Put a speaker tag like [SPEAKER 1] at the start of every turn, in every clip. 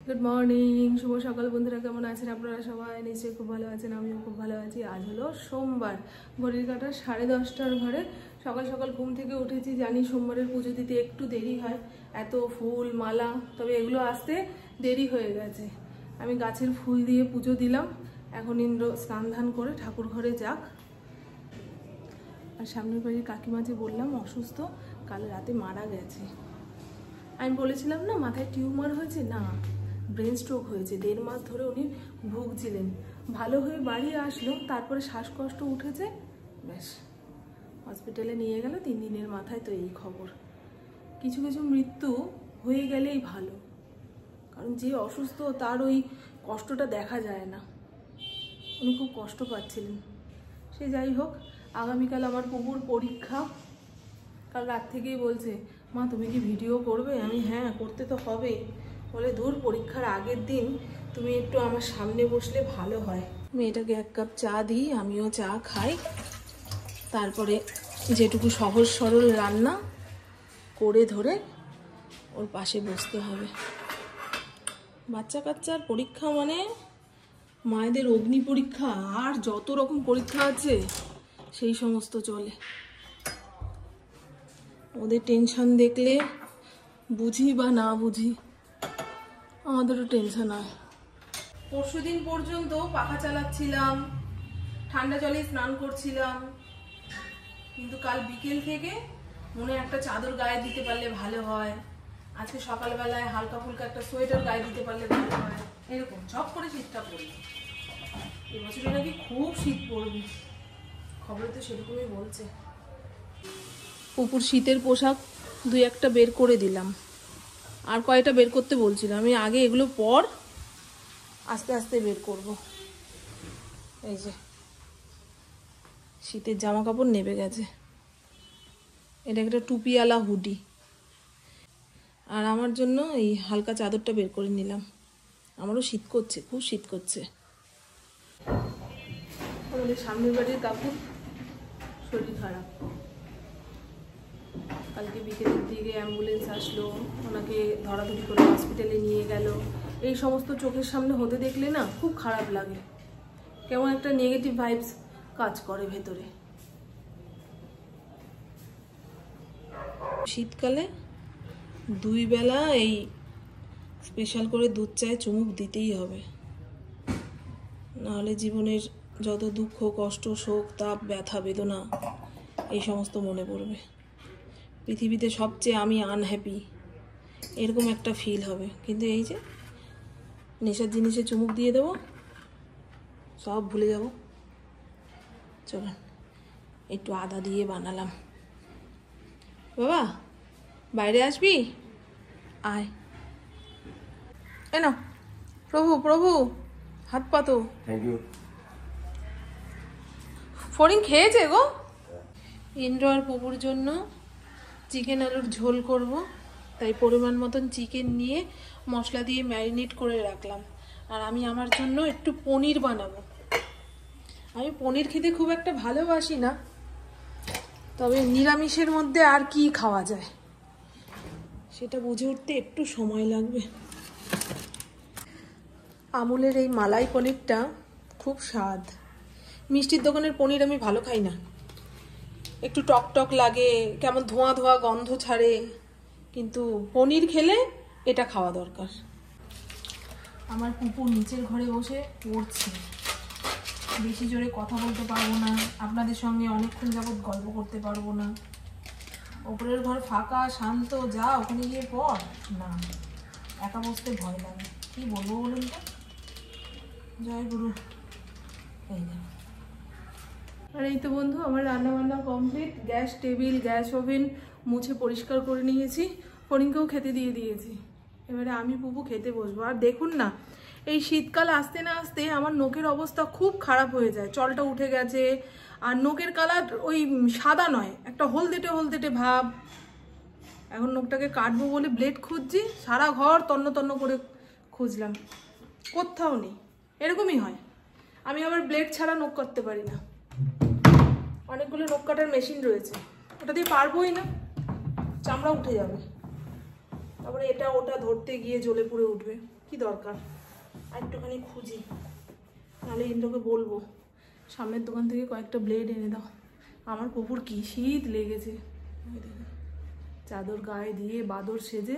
[SPEAKER 1] Good morning, শুভ সকাল বন্ধুরা। কেমন আছেন আপনারা? সবাই নিশ্চয়ই খুব ভালো আছেন, আমিও খুব ভালো আছি। আজ হলো সোমবার, ঘড়ির কাঁটা 10:30টার ঘরে। সকাল সকাল ঘুম থেকে উঠেছি। জানি সোমবারের পুজো দিতে একটু দেরি হয়, এত ফুল মালা, তবে এগুলো আসতে দেরি হয়ে গেছে। আমি গাছের ফুল দিয়ে পুজো দিলাম। এখন ইন্দ্র স্নান ধান করে ঠাকুর ঘরে যাক। আর সামনের বাড়ির কাকিমা যে বললাম অসুস্থ, কাল রাতে মারা গেছে। আমি বলেছিলাম না মাথায় টিউমার হয়েছে, না ব্রেন স্ট্রোক হয়েছে। 1.5 মাস ধরে উনি ভুগছিলেন। ভালো হয়ে বাড়ি আসলো, তারপরে শ্বাসকষ্ট উঠেছে, ব্যাস হসপিটালে নিয়ে গেল। 3 দিনের মাথায় তো এই খবর। কিছু কিছু মৃত্যু হয়ে গেলেই ভালো, কারণ যে অসুস্থ তার ওই কষ্টটা দেখা যায় না। উনি খুব কষ্ট পাচ্ছিলেন। সে যাই হোক, আগামীকাল আমার পুকুর পরীক্ষা। কাল রাত থেকেই বলছে, মা তুমি কি ভিডিও করবে? আমি হ্যাঁ করতে তো হবে। বলে দূর, পরীক্ষার আগের দিন তুমি একটু আমার সামনে বসলে ভালো হয়। মেয়েটাকে 1 কাপ চা দিই, আমিও চা খাই। তারপরে যেটুকু সহজ সরল রান্না করে ধরে ওর পাশে বসতে হবে। বাচ্চা কাচ্চার পরীক্ষা মানে মায়েদের অগ্নি পরীক্ষা, আর যত রকম পরীক্ষা আছে সেই সমস্ত চলে। ওদের টেনশন দেখলে বুঝি বা না বুঝি, আমাদেরও টেনশন হয়। পরশুদিন পর্যন্ত পাখা চালাচ্ছিলাম, ঠান্ডা জলে স্নান করছিলাম, কিন্তু কাল বিকেল থেকে মনে একটা চাদর গায়ে দিতে পারলে ভালো হয়। আজকে সকালবেলায় হালকা ফুলকা একটা সোয়েটার গায়ে দিতে পারলে ভালো হয়। এরকম ঝপ করে শীতটা পড়বে। এবছরে নাকি খুব শীত পড়বে, খবরে তো সেরকমই বলছে। পুকুর শীতের পোশাক 2-1টা বের করে দিলাম, আর কয়টা বের করতে বলছিল। আমি আগে এগুলো পর আস্তে আস্তে বের করব। এই যে শীতের জামা কাপড় নেবে গেছে। এটা একটা টুপিওয়ালা হুডি, আর আমার জন্য এই হালকা চাদরটা বের করে নিলাম। আমারও শীত করছে, খুব শীত করছে। আমাদের সামনের বাড়ির কাকুর শরীর খারাপ। কালকে বিকেলের দিকে অ্যাম্বুলেন্স আসলো, ওনাকে ধরাধরি করে হসপিটালে নিয়ে গেল। এই সমস্ত চোখের সামনে হতে দেখলে না খুব খারাপ লাগে, কেমন একটা নেগেটিভ ভাইবস কাজ করে ভেতরে। শীতকালে 2 বেলা এই স্পেশাল করে দুধ চায়ে চুমুক দিতেই হবে, নাহলে জীবনের যত দুঃখ কষ্ট শোক তাপ ব্যথা বেদনা এই সমস্ত মনে পড়বে। পৃথিবীতে সবচেয়ে আমি আনহ্যাপি, এরকম একটা ফিল হবে। কিন্তু এই যে নেশার জিনিসে চুমুক দিয়ে দেবো, সব ভুলে যাব। চলুন একটু আদা দিয়ে বানালাম। বাবা বাইরে আসবি? আয়। এনো প্রভু প্রভু, হাত পাতো।
[SPEAKER 2] Thank you.
[SPEAKER 1] ফড়িং খেয়েছে গো। ইন্দ্র আর পুকুর জন্য চিকেন আলুর ঝোল করব, তাই পরিমাণ মতন চিকেন নিয়ে মশলা দিয়ে ম্যারিনেট করে রাখলাম। আর আমি আমার জন্য একটু পনির বানাবো। আমি পনির খেতে খুব একটা ভালোবাসি না, তবে নিরামিষের মধ্যে আর কি খাওয়া যায় সেটা বুঝে উঠতে একটু সময় লাগবে। আমুলের এই মালাই পনিরটা খুব স্বাদ। মিষ্টির দোকানের পনির আমি ভালো খাই না, একটু টক টক লাগে, কেমন ধোঁয়া ধোঁয়া গন্ধ ছাড়ে। কিন্তু পনির খেলে এটা খাওয়া দরকার। আমার পুপু নিচের ঘরে বসে পড়ছে। বেশি জোরে কথা বলতে পারবো না, আপনাদের সঙ্গে অনেকক্ষণ যাবৎ গল্প করতে পারবো না। ওপরের ঘর ফাঁকা শান্ত, যা ওখানে গিয়ে পড় না, একা বসতে ভয় লাগে। কি বলবো বলুন তো? জয় গুরু। এই না। আর এই তো বন্ধু, আমার রান্না বান্না complete. Gas table gas oven মুছে পরিষ্কার করে নিয়েছি, ফড়িংকেও খেতে দিয়ে দিয়েছি। এবারে আমি পুপু খেতে বসবো। আর দেখুন না, এই শীতকাল আসতে না আসতে আমার নখের অবস্থা খুব খারাপ হয়ে যায়। চলটা উঠে গেছে, আর নখের কালার ওই সাদা নয়, একটা হলদেটে হলদেটে ভাব। এখন নখটাকে কাটবো বলে ব্লেড খুঁজছি, সারা ঘর তন্ন তন্ন করে খুঁজলাম, কোথাও নেই। এরকমই হয়, আমি আবার ব্লেড ছাড়া নখ কাটতে পারি না। অনেকগুলো নখ কাটার মেশিন রয়েছে, ওটা দিয়ে পারবোই না, চামড়া উঠে যাবে। তারপরে এটা ওটা ধরতে গিয়ে জ্বলে পুড়ে উঠবে। কি দরকার, আর একটুখানি খুঁজি, নাহলে ইন্দ্রকে বলবো সামনের দোকান থেকে কয়েকটা ব্লেড এনে দাও। আমার পুকুর কি শীত লেগেছে, চাদর গায়ে দিয়ে বাদর সেজে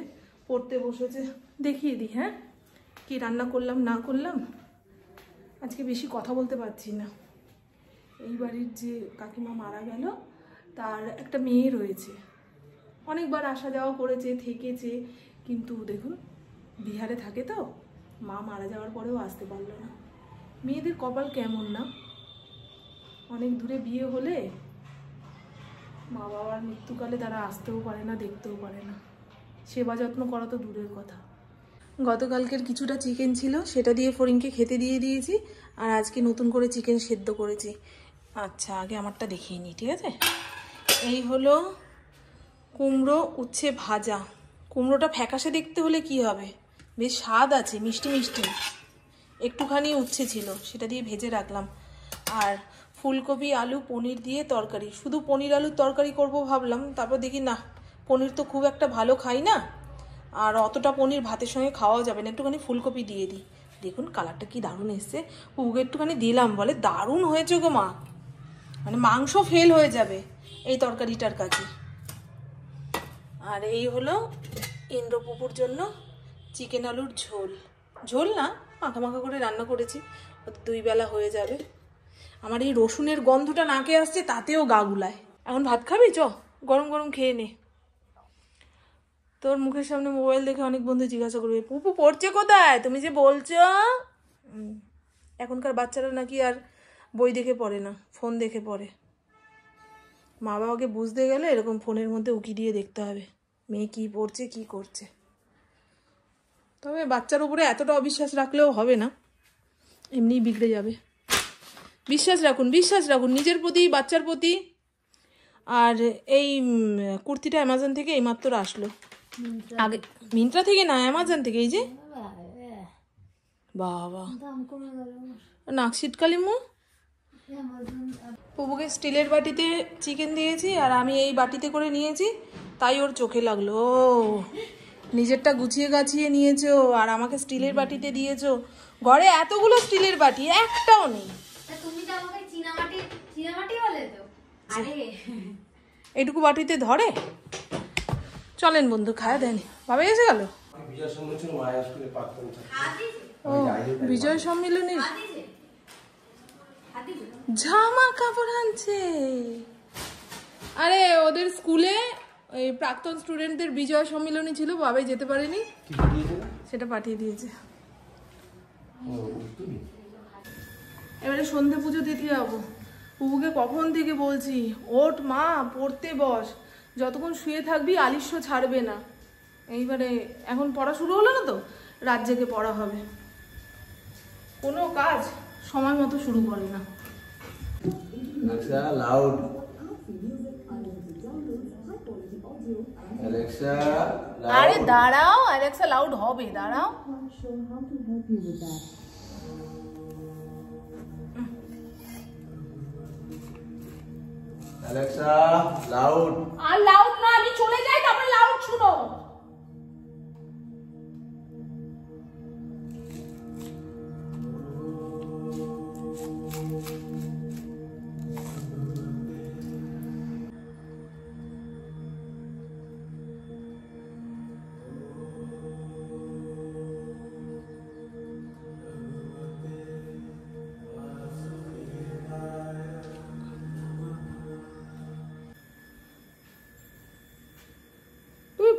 [SPEAKER 1] পড়তে বসেছে। দেখিয়ে দিই হ্যাঁ কি রান্না করলাম না করলাম। আজকে বেশি কথা বলতে পারছি না। এই বাড়ির যে কাকিমা মারা গেল তার একটা মেয়ে রয়েছে, অনেকবার আসা যাওয়া করেছে থেকেছে, কিন্তু দেখুন বিহারে থাকে তো, মা মারা যাওয়ার পরেও আসতে পারলো না। মেয়েদের কপাল কেমন না, অনেক দূরে বিয়ে হলে মা বাবার মৃত্যুকালে তারা আসতেও পারে না, দেখতেও পারে না, সেবা যত্ন করা তো দূরের কথা। গতকালকের কিছুটা চিকেন ছিল, সেটা দিয়ে ফরিনকে খেতে দিয়ে দিয়েছি, আর আজকে নতুন করে চিকেন সেদ্ধ করেছি। আচ্ছা আগে আমারটা দেখিয়ে নিই, ঠিক আছে। এই হলো কুমড়ো উচ্ছে ভাজা। কুমড়োটা ফ্যাকাশে দেখতে হলে কি হবে, বেশ স্বাদ আছে, মিষ্টি মিষ্টি। একটুখানি উচ্ছে ছিল, সেটা দিয়ে ভেজে রাখলাম। আর ফুলকপি আলু পনির দিয়ে তরকারি, শুধু পনির আলুর তরকারি করব ভাবলাম, তারপর দেখি না, পনির তো খুব একটা ভালো খাই না, আর অতটা পনির ভাতের সঙ্গে খাওয়াও যাবে না, একটুখানি ফুলকপি দিয়ে দিই। দেখুন কালারটা কি দারুণ এসছে, পুকুকে একটুখানি দিলাম, বলে দারুণ হয়েছে গো মা, মানে মাংস ফেল হয়ে যাবে এই তরকারিটার কাছে। আর এই হলো ইন্দ্রপুকুর জন্য চিকেন আলুর ঝোল, ঝোল না মাখা মাখা করে রান্না করেছি, 2 বেলা হয়ে যাবে। আমার এই রসুনের গন্ধটা নাকে আসছে, তাতেও গা গুলায়। এখন ভাত খাবি? চ গরম গরম খেয়ে নে। তোর মুখের সামনে মোবাইল দেখে অনেক বন্ধু জিজ্ঞাসা করবে পুপু পড়ছে কোথায়, তুমি যে বলছো। এখনকার বাচ্চারা নাকি আর বই দেখে পড়ে না, ফোন দেখে পড়ে। মা বাবাকে বুঝতে গেলে এরকম ফোনের মধ্যে উকি দিয়ে দেখতে হবে মেয়ে কি পড়ছে কি করছে। তবে বাচ্চার উপরে এতটা অবিশ্বাস রাখলেও হবে না, এমনিই বিগড়ে যাবে। বিশ্বাস রাখুন, বিশ্বাস রাখুন নিজের প্রতি, বাচ্চার প্রতি। আর এই কুর্তিটা অ্যামাজন থেকে এইমাত্র আসলো, আগে মিন্ত্রা থেকে না অ্যামাজন থেকে। এই যে বাবা নাক শীতকালি মু। পুবুকে স্টিলের বাটিতে চিকেন দিয়েছি, আর আমি এই বাটিতে করে নিয়েছি, তাই ওর চোখে লাগলো। নিজেরটা গুছিয়ে গাছিয়ে নিয়েছো আর আমাকে স্টিলের বাটিতে দিয়েছো। ঘরে এতগুলো স্টিলের বাটি, একটাও নেই। এইটুকু বাটিতে ধরে? চলেন বন্ধু খায় দেয়নি, বাবা এসে গেল। ও বিজয় সম্মিলনী জামা কাপড় আনছে। আরে ওদের স্কুলে এই প্রাক্তন স্টুডেন্টদের বিজয় সম্মিলনী ছিল, বাবাই যেতে পারেনি, সেটা পাঠিয়ে দিয়েছে। এবারে সন্ধে পুজো দিতে যাবো। পুবুকে কখন থেকে বলছি ওঠ মা পড়তে বস, যতক্ষণ শুয়ে থাকবি আলিস্য ছাড়বে না। এইবারে এখন পড়া শুরু হলো না তো, রাত জেগে পড়া হবে, কোনো কাজ সময় মতো শুরু করে না।
[SPEAKER 2] লাউড অ্যালেক্সা,
[SPEAKER 1] আরে দাঁড়াও, অ্যালেক্সা লাউড হবে, দাঁড়াও।
[SPEAKER 2] Alexa loud.
[SPEAKER 1] আর লাউড না, আমি চলে যাই তারপরে লাউড শুনো।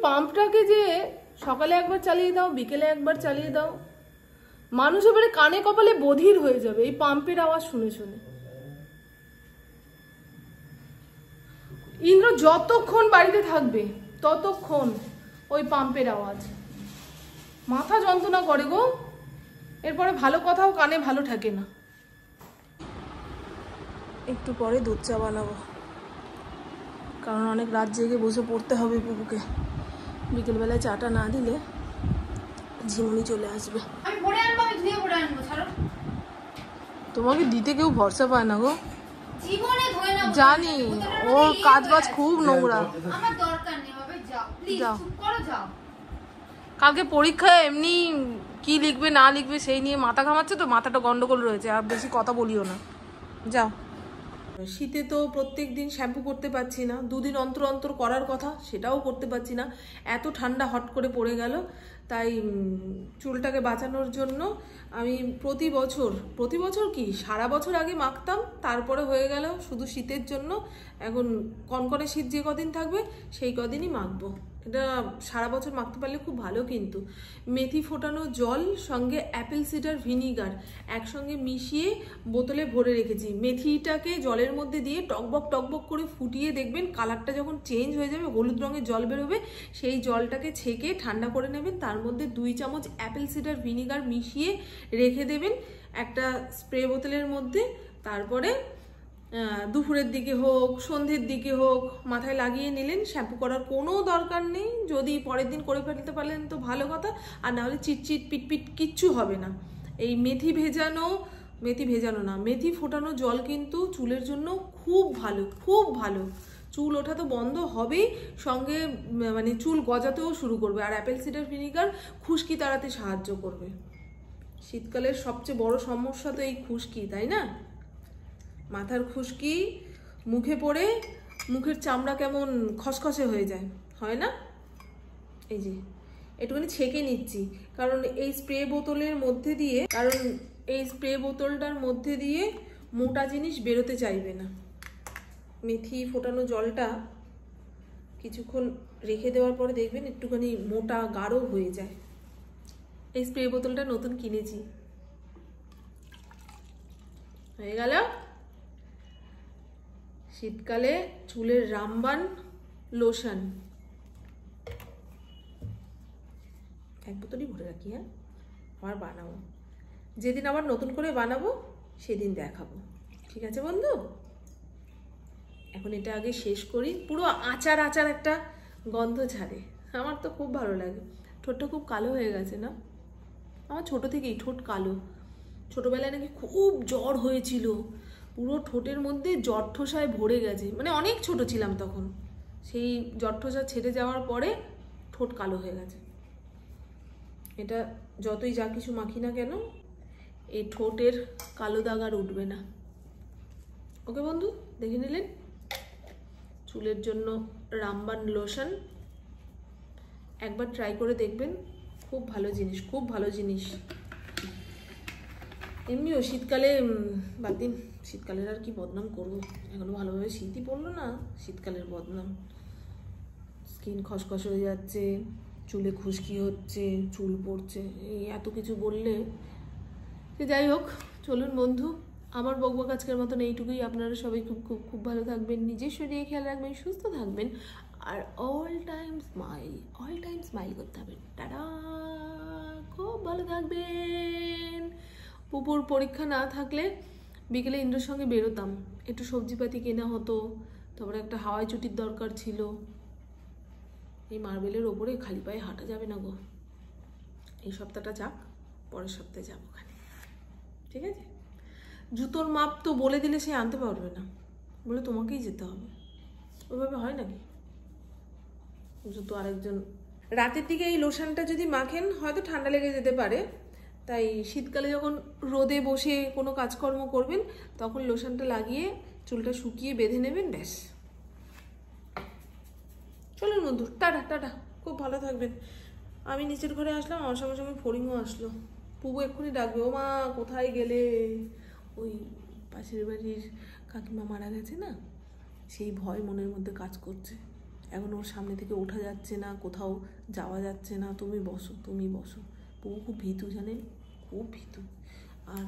[SPEAKER 1] পাম্পটাকে যে সকালে একবার চালিয়ে দাও, বিকেলে একবার চালিয়ে দাও, মানুষ এবারে কানে কপালে বধির হয়ে যাবে এই পাম্পের আওয়াজ শুনে শুনে। ইন্দ্র যতক্ষণ বাড়িতে থাকবে ততক্ষণ ওই পাম্পের আওয়াজ, মাথা যন্ত্রণা করে গো। এরপরে ভালো কথাও কানে ভালো থাকে না। একটু পরে দুধ চা বানাবো, কারণ অনেক রাত জেগে বসে পড়তে হবে পুকুকে। বিকেলবেলায় চাটা না দিলে ঝিমুনি চলে আসবে। তোমাকে দিতে কেউ ভরসা পায় না গো, জানি ওর কাজ বাজ খুব নোংরা। যাও, কালকে পরীক্ষায় এমনি কি লিখবে না লিখবে সেই নিয়ে মাথা ঘামাচ্ছে, তো মাথাটা গন্ডগোল রয়েছে। আর বেশি কথা বলিও না, যাও। শীতে তো প্রত্যেক দিন শ্যাম্পু করতে পারছি না, দুদিন অন্তর অন্তর করার কথা সেটাও করতে পারছি না, এত ঠান্ডা হট করে পড়ে গেল। তাই চুলটাকে বাঁচানোর জন্য আমি প্রতি বছর কি সারা বছর আগে মাখতাম, তারপরে হয়ে গেল শুধু শীতের জন্য। এখন কনকনে শীত যে কদিন থাকবে সেই কদিনই মাখবো। এটা সারা বছর মাখতে পারলে খুব ভালো। কিন্তু মেথি ফোটানো জল সঙ্গে অ্যাপেল সিডার ভিনিগার একসঙ্গে মিশিয়ে বোতলে ভরে রেখেছি। মেথিটাকে জলের মধ্যে দিয়ে টকবক করে ফুটিয়ে দেখবেন কালারটা যখন চেঞ্জ হয়ে যাবে, হলুদ রঙের জল বেরোবে, সেই জলটাকে ছেঁকে ঠান্ডা করে নেবেন। তার মধ্যে 2 চামচ অ্যাপেল সিডার ভিনিগার মিশিয়ে রেখে দেবেন একটা স্প্রে বোতলের মধ্যে। তারপরে দুপুরের দিকে হোক সন্ধ্যের দিকে হোক মাথায় লাগিয়ে নিলেন, শ্যাম্পু করার কোনো দরকার নেই। যদি পরের দিন করে ফেলতে পারলেন তো ভালো কথা, আর নাহলে চিটচিট পিটপিট কিচ্ছু হবে না। এই মেথি ভেজানো না, মেথি ফোটানো জল কিন্তু চুলের জন্য খুব ভালো। চুল ওঠা তো বন্ধ হবেই, সঙ্গে মানে চুল গজাতেও শুরু করবে। আর অ্যাপেল সিডার ভিনিগার খুশকি তাড়াতে সাহায্য করবে। শীতকালের সবচেয়ে বড় সমস্যা তো এই খুশকি, তাই না? মাথার খুশকি, মুখে পড়ে মুখের চামড়া কেমন খসখসে হয়ে যায়, হয় না? এই যে একটুখানি ছেঁকে নিচ্ছি, কারণ এই স্প্রে বোতলটার মধ্যে দিয়ে মোটা জিনিস বেরোতে চাইবে না। মেথি ফোটানো জলটা কিছুক্ষণ রেখে দেওয়ার পরে দেখবেন একটুখানি মোটা গাঢ় হয়ে যায়। এই স্প্রে বোতলটা নতুন কিনেছি। হয়ে গেল শীতকালে চুলের রামবান লোশন। এক বোতলই ভরে রাখি, হ্যাঁ, আবার বানাবো। যেদিন আবার নতুন করে বানাবো সেদিন দেখাবো, ঠিক আছে বন্ধু? এখন এটা আগে শেষ করি। পুরো আচার একটা গন্ধ ছাড়ে, আমার তো খুব ভালো লাগে। ঠোঁটটা খুব কালো হয়ে গেছে না? আমার ছোট থেকেই ঠোঁট কালো। ছোটবেলায় নাকি খুব জ্বর হয়েছিল, পুরো ঠোঁটের মধ্যে জটঠোসায় ভরে গেছে, মানে অনেক ছোট ছিলাম তখন। সেই জটঠোসা ছেড়ে যাওয়ার পরে ঠোঁট কালো হয়ে গেছে। এটা যতই যা কিছু মাখি না কেন এই ঠোঁটের কালো দাগ আর উঠবে না। ওকে বন্ধু, দেখে নিলেন চুলের জন্য রামবান লোশন। একবার ট্রাই করে দেখবেন, খুব ভালো জিনিস। এমনিও শীতকালে বাদ দিন, শীতকালের আর কি বদনাম করবো, এখনো ভালোভাবে শীতই পড়লো না, শীতকালের বদনাম। স্কিন খসখস হয়ে যাচ্ছে, চুলে খুশকি হচ্ছে, চুল পড়ছে, এই এত কিছু বললে। যাই হোক, চলুন বন্ধু, আমার বকবক আজকের মতন এইটুকুই। আপনারা সবাই খুব ভালো থাকবেন, নিজের শরীরে খেয়াল রাখবেন, সুস্থ থাকবেন, আর অল টাইম স্মাইল করতে হবে। টাটা, খুব ভালো থাকবেন। পুপুর পরীক্ষা না থাকলে বিকেলে ইন্দ্রের সঙ্গে বেরোতাম, একটু সবজিপাতি কেনা হতো, তারপরে একটা হাওয়াই চটির দরকার ছিল। এই মার্বেলের ওপরে খালি পায়ে হাঁটা যাবে না গো। এই সপ্তাহটা যাক, পরের সপ্তাহে যাবো ওখানে, ঠিক আছে? জুতোর মাপ তো বলে দিলে সে আনতে পারবে না, বলে তোমাকেই যেতে হবে। ওইভাবে হয় নাকি? জুতো আরেকজন। রাতের দিকে এই লোশনটা যদি মাখেন হয়তো ঠান্ডা লেগে যেতে পারে, তাই শীতকালে যখন রোদে বসে কোনো কাজকর্ম করবেন তখন লোশনটা লাগিয়ে চুলটা শুকিয়ে বেঁধে নেবেন, ব্যাস। চলুন বন্ধু, টাটা, খুব ভালো থাকবেন। আমি নিচের ঘরে আসলাম, আমার সঙ্গে ফড়িংও আসলো। পুবু এক্ষুনি ডাকবে, ও মা কোথায় গেলে? ওই পাশের বাড়ির কাকিমা মারা গেছে না, সেই ভয় মনের মধ্যে কাজ করছে। এখন ওর সামনে থেকে ওঠা যাচ্ছে না, কোথাও যাওয়া যাচ্ছে না। তুমি বসো। পুবু খুব ভীতু, জানেন, খুব ভীতু। আর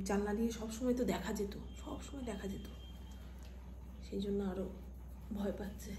[SPEAKER 1] জানলা দিয়ে সবসময় দেখা যেত, সেই জন্য আরও ভয় পাচ্ছে।